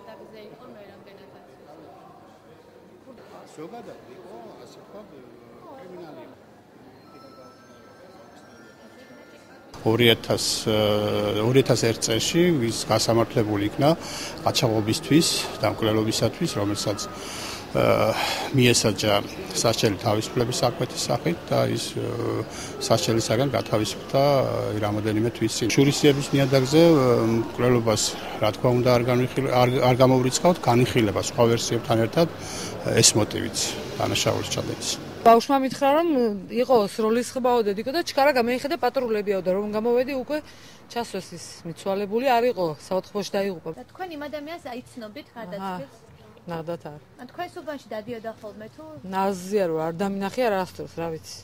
ნიადაგზე იყო მე რამდენადაც. ზოგადად იყო ასე ვთქვათ კრიმინალი. 2001 წელში ვის გასამართლებული იქნა ყაჩაღობისთვის, დამკვლელობისათვის, რომელსაც მიესაჯა სასჯელი თავისუფლების საკვეთის სახით და ის სასჯელისაგან გათავისუფლდა რამოდენიმე თვის წინ. შურისძიების ნიადაგზე მკვლელობას რა თქმა უნდა არ გამოვრიცხავთ, განიხილება სხვა ვერსიებთან ერთად ეს მოტივიც დანაშაულის ჩადენის. ბავშვმა მითხრა რომ იყო სროლის ხბაო დედიკო და ჩქარა გამეიხედა პატრულებიაო და რომ გამოვედი უკვე ჩასვეს ის მიცვალებული არ იყო საოთხბოში დაიღუპა. და თქვენ იმ ადამიანს აიცნობით ხარდაჭერს? ნახდათ არ. თქვენ სუბანში დადიოდა ხოლმე თუ? ნაზია რომ არ დამინახია არასდროს, რა ვიცი.